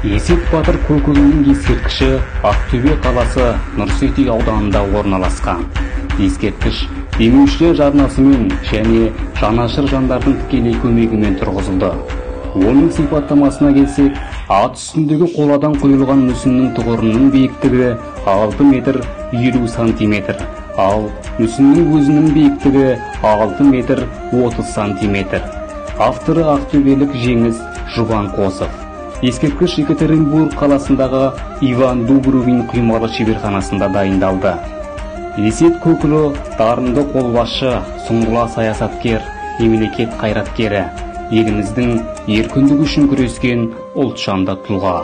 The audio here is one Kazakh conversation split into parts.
Есет Батыр көкөгінің ескерткіші Ақтөбе қаласы Нұрсети ауданында орналасқан. Ескерткіш демеушілер жарнасымен және жанашыр жандардың тікелей көмегімен тұрғызылды. Оның сипаттамасына келсек, ат үстіндегі қоладан құйылған мүсіннің тұғырының биіктігі 6 метр 50 сантиметр, ал мүсіннің өзінің биіктігі 6 метр 30 сантиметр. Авторы ақтөбелік Жеңіс Жұбанқосов. Ескерткіш Екатеринбург қаласындағы Иван Дубровин құймалы шеберханасында дайындалды. Есет көкілі дарынды қолбасшы, сұңғыла саясаткер, мемлекет қайраткері, еліміздің еркіндігі үшін күрескен ұлтжанды тұлға.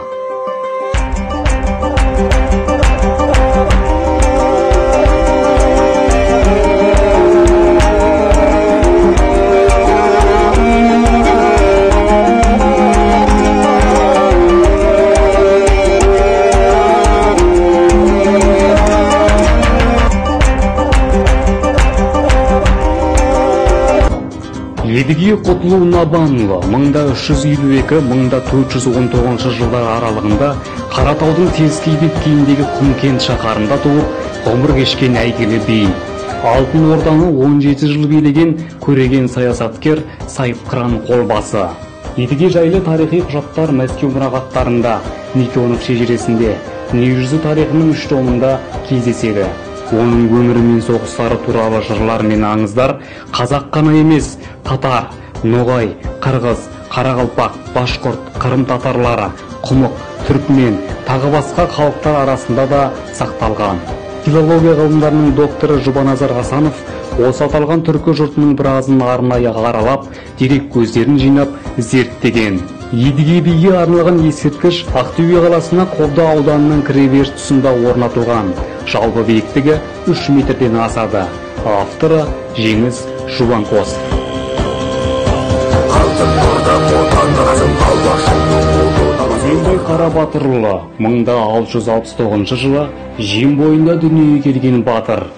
Едіге Құтлы Набанұлы 1352-1419 жылдар аралығында Қаратаудың теріскей беткейіндегі Құмкент шаһарында туып, ғұмыр кешкен әйгілі би. Алтын Орданы 17 жыл билеген көреген саясаткер, сайыпқыран қолбасы. Едіге жайлы тарихи құжаттар Мәскеу мұрағаттарында, Никонов шежіресінде, дүниежүзі тарихының 3 томында кездеседі. Оның өмірі мен соғыстары туралы жырлар мен аңыздар қазақ қана емес, татар, ноғай, қырғыз, қарақалпақ, башқұрт, қырым татарлары, құмық, түркмен, тағы басқа халықтар арасында да сақталған. Филология ғылымдарының докторы Жұбаназар Хасанов осы аталған түркі жұртының біразын арнайы аралап, дерек көздерін жинап, зерттеген. Едіге биге арналған ескерткіш Ақтөбе қаласына Қобда ауданының кіреберіс тұсында орнатылған. Жалпы биіктігі 3 метрден асады. Авторы Жеңіс Жұбанқосов. Өзенбай Қарабатырұлы 1669 жылы Жем бойында дүниеге келген батыр.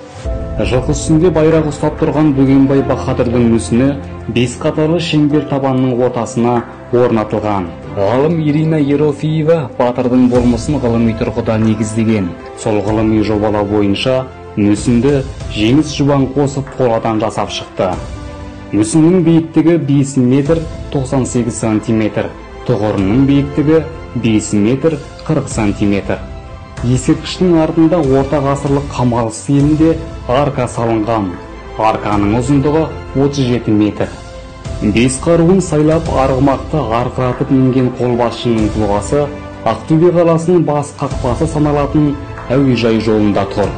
Жылқы үстінде байрақ ұстап тұрған Бөгенбай Баһадүрдің мүсіні 5 қатарлы шеңбер табанның ортасына орнатылған. Ғалым Ирина Ерофеева батырдың болмысын ғылыми тұрғыда негіздеген. Сол ғылыми жобалау бойынша мүсінді Жеңіс Жұбанқосов қоладан жасап шықты. Мүсіннің биіктігі 5 метр 98 сантиметр, тұғырының биіктігі 5 метр 40 сантиметр. Ескерткіштің артында орта ғасырлық қамал стилінде арка салынған. Арканың ұзындығы 37 метр. 5 қаруын сайлап арғымақты арқыратып мінген қолбасшының тұлғасы Ақтөбе қаласының бас қақпасы саналатын әуежай жолында тұр.